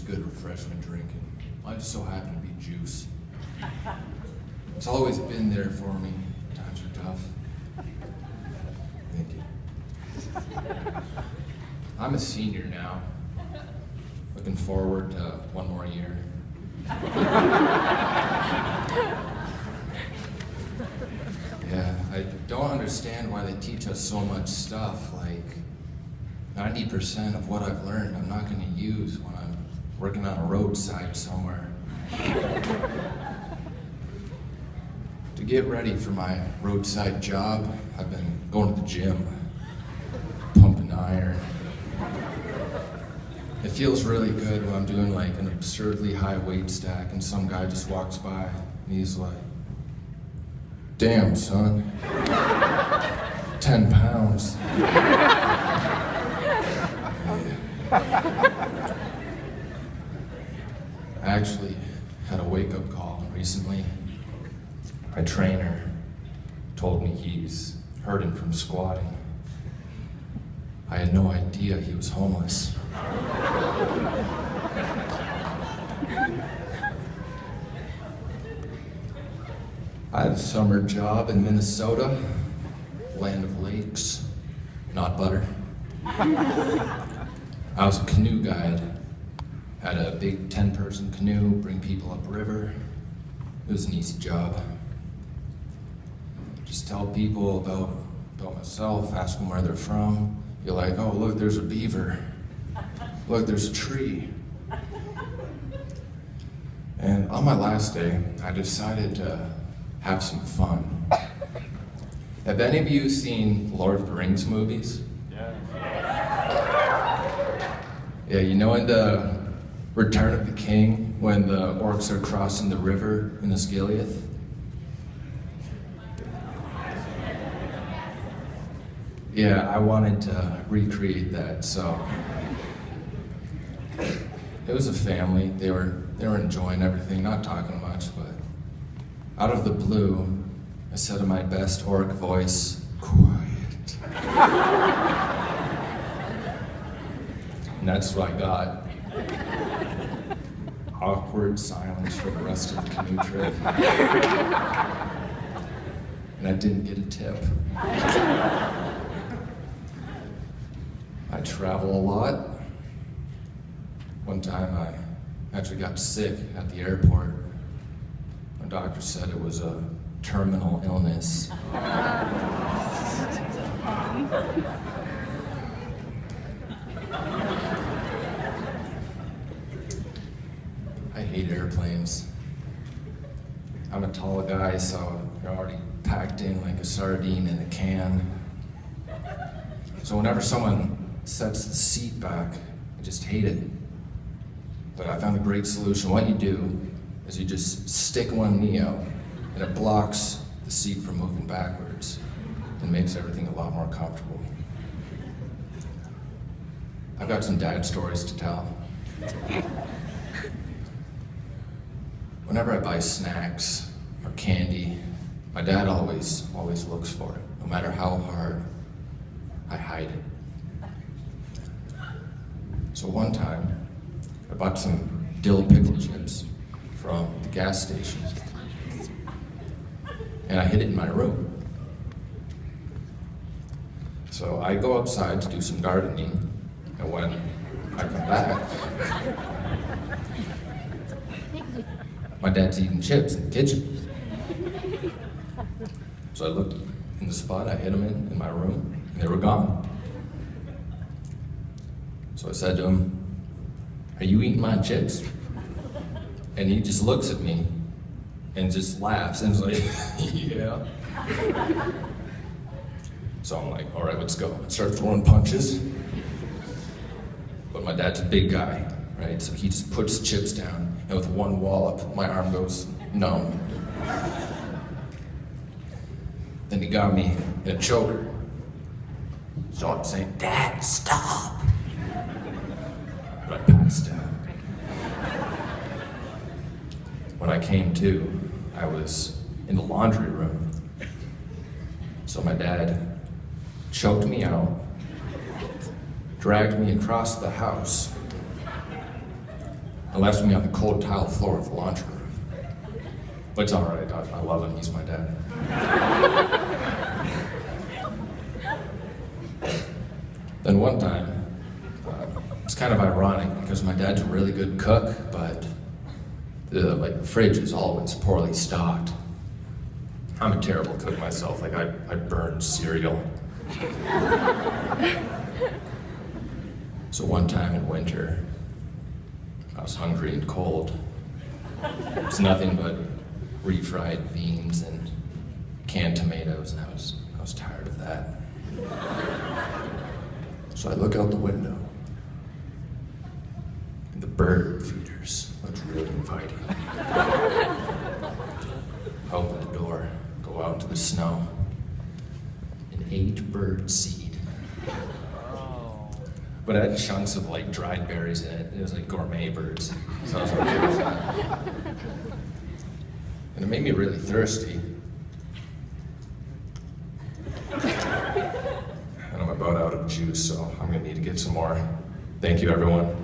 good refreshment drinking. Mine just so happened to be juice. It's always been there for me. Times are tough. Thank you. I'm a senior now. Looking forward to one more year. Yeah, I don't understand why they teach us so much stuff. Like, 90% of what I've learned I'm not going to use when I'm working on a roadside somewhere. To get ready for my roadside job, I've been going to the gym, pumping iron. It feels really good when I'm doing like an absurdly high weight stack and some guy just walks by and he's like, "Damn, son, 10 pounds. I actually had a wake-up call recently. My trainer told me he's hurting from squatting. I had no idea he was homeless. I had a summer job in Minnesota, land of lakes, not butter. I was a canoe guide. Had a big 10-person canoe, bring people upriver. It was an easy job. Just tell people about myself, ask them where they're from. You're like, "Oh, look, there's a beaver. Look, there's a tree." And on my last day, I decided to have some fun. Have any of you seen Lord of the Rings movies? Yeah, you know in the Return of the King, when the orcs are crossing the river in the Skiliath? Yeah, I wanted to recreate that, so it was a family. They were enjoying everything, not talking much, but out of the blue, I said in my best orc voice, "Quiet." And that's what I got. Awkward silence for the rest of the canoe trip. And I didn't get a tip. I travel a lot. One time I actually got sick at the airport. My doctor said it was a terminal illness. I hate airplanes. I'm a tall guy, so you're already packed in like a sardine in a can. So whenever someone sets the seat back, I just hate it. But I found a great solution. What you do is you just stick one knee out, and it blocks the seat from moving backwards and makes everything a lot more comfortable. I've got some dad stories to tell. Whenever I buy snacks or candy, my dad always looks for it, no matter how hard I hide it. So one time, I bought some dill pickle chips from the gas station, and I hid it in my room. So I go outside to do some gardening, and when I come back, my dad's eating chips in the kitchen. So I looked in the spot I hid them in my room, and they were gone. So I said to him, "Are you eating my chips?" And he just looks at me and just laughs and is like, "Yeah." So I'm like, "All right, let's go." I start throwing punches. But my dad's a big guy, right? So he just puts chips down, and with one wallop, my arm goes numb. Then he got me in a choker. So I'm saying, "Dad, stop!" But I passed out. When I came to, I was in the laundry room. So my dad choked me out, dragged me across the house, and left me on the cold tile floor of the laundry room. But it's all right, I love him, he's my dad. Then one time, it's kind of ironic because my dad's a really good cook, but the fridge is always poorly stocked. I'm a terrible cook myself, I burn cereal. So one time in winter, I was hungry and cold. It was nothing but refried beans and canned tomatoes, and I was tired of that. So I look out the window, and the bird feeders looked really inviting. I open the door, go out into the snow, an 8-bird seed. But it had chunks of dried berries in it. It was like gourmet birds. So I was okay with that. And it made me really thirsty. And I'm about out of juice, so I'm gonna need to get some more. Thank you, everyone.